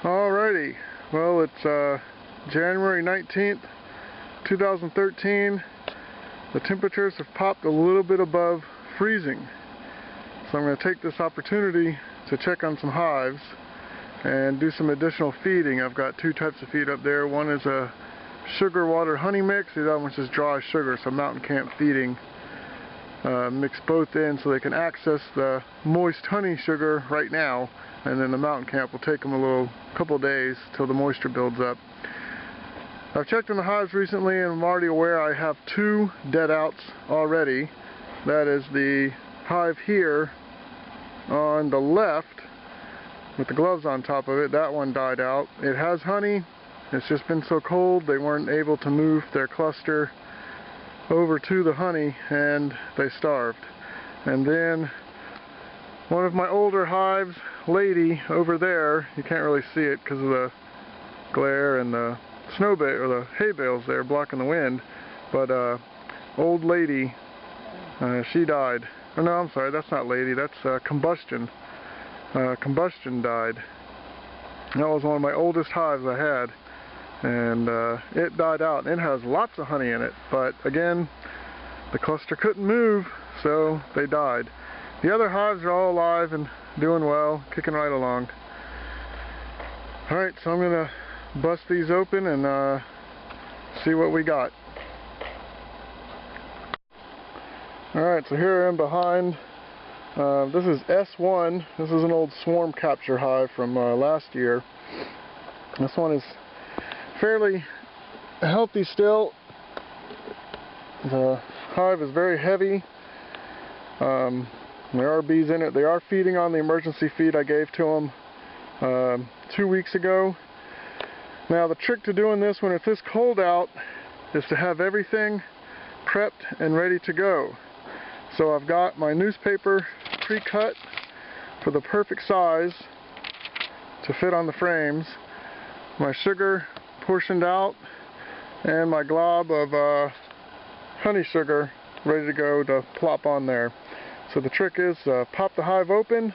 Alrighty, well it's January 19th, 2013. The temperatures have popped a little bit above freezing. So I'm going to take this opportunity to check on some hives and do some additional feeding. I've got two types of feed up there. One is a sugar water honey mix, the other one's just dry sugar, so mountain camp feeding. Mix both in so they can access the moist honey sugar right now, and then the mountain camp will take them a couple days till the moisture builds up. I've checked in the hives recently and I'm already aware I have two dead outs already. That is the hive here on the left with the gloves on top of it. That one died out. It has honey. It's just been so cold they weren't able to move their cluster over to the honey and they starved. And then one of my older hives, lady, over there, you can't really see it because of the glare and the snow bale or the hay bales there blocking the wind, but old lady, she died. Oh no, I'm sorry, that's not lady, that's combustion. Combustion died. That was one of my oldest hives I had, and it died out. It has lots of honey in it, but again, the cluster couldn't move, so they died. The other hives are all alive and doing well, kicking right along. Alright, so I'm going to bust these open and see what we got. Alright, so here I am behind. This is S1. This is an old swarm capture hive from last year. This one is fairly healthy still. The hive is very heavy. There are bees in it. They are feeding on the emergency feed I gave to them 2 weeks ago. Now the trick to doing this when it's this cold out is to have everything prepped and ready to go. So I've got my newspaper pre-cut for the perfect size to fit on the frames, my sugar portioned out, and my glob of honey sugar ready to go to plop on there. So the trick is pop the hive open,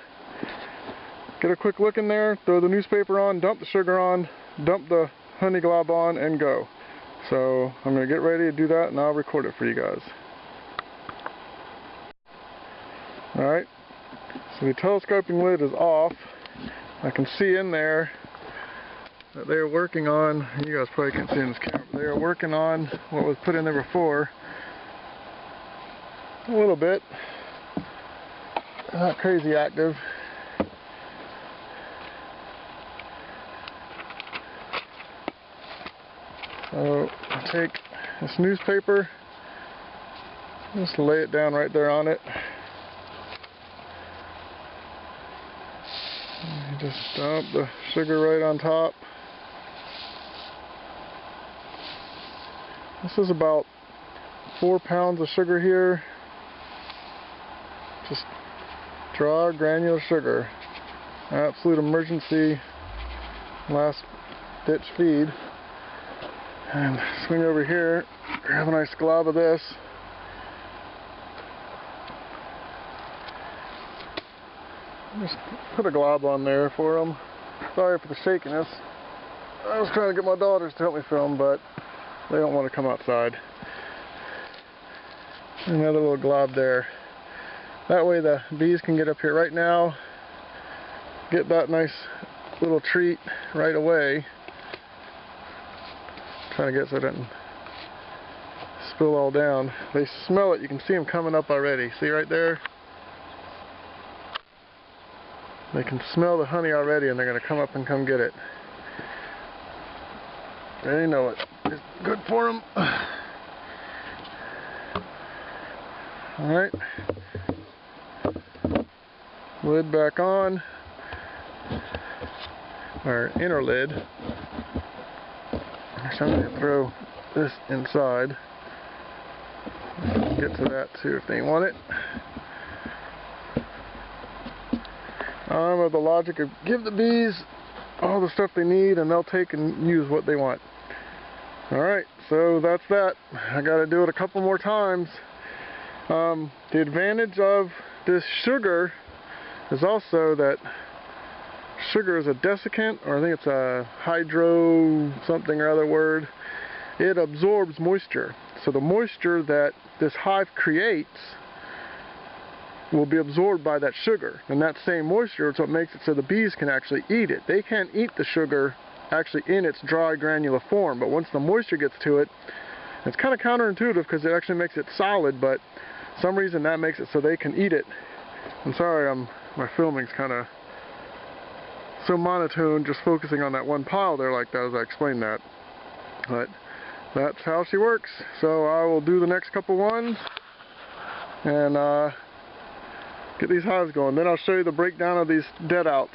get a quick look in there, throw the newspaper on, dump the sugar on, dump the honey glob on, and go. So I'm going to get ready to do that and I'll record it for you guys. Alright, so the telescoping lid is off. I can see in there that they are working on, you guys probably can't see in this camera, but they are working on what was put in there before. A little bit. Not crazy active. So I take this newspaper, just lay it down right there on it. And just dump the sugar right on top. This is about 4 pounds of sugar here. Just dry granular sugar. Absolute emergency last ditch feed. And swing over here, grab a nice glob of this. Just put a glob on there for them. Sorry for the shakiness. I was trying to get my daughters to help me film, but they don't want to come outside. Another little glob there. That way the bees can get up here right now, get that nice little treat right away. Trying to get so it doesn't spill all down. They smell it. You can see them coming up already. See right there? They can smell the honey already and they're going to come up and come get it. They know it. It's good for them. Alright. Lid back on. Our inner lid. So I'm going to throw this inside. Get to that too if they want it. I'm of the logic of give the bees all the stuff they need and they'll take and use what they want. Alright, so that's that. I got to do it a couple more times. The advantage of this sugar is also that sugar is a desiccant, or I think it's a hydro something or other word. It absorbs moisture. So the moisture that this hive creates will be absorbed by that sugar. And that same moisture is what makes it so the bees can actually eat it. They can't eat the sugar actually in its dry granular form, but once the moisture gets to it, it's kind of counterintuitive because it actually makes it solid, but for some reason that makes it so they can eat it. I'm sorry, my filming's kind of so monotone, just focusing on that one pile there like that as I explain that. But that's how she works. So I will do the next couple ones and get these hives going. Then I'll show you the breakdown of these dead outs.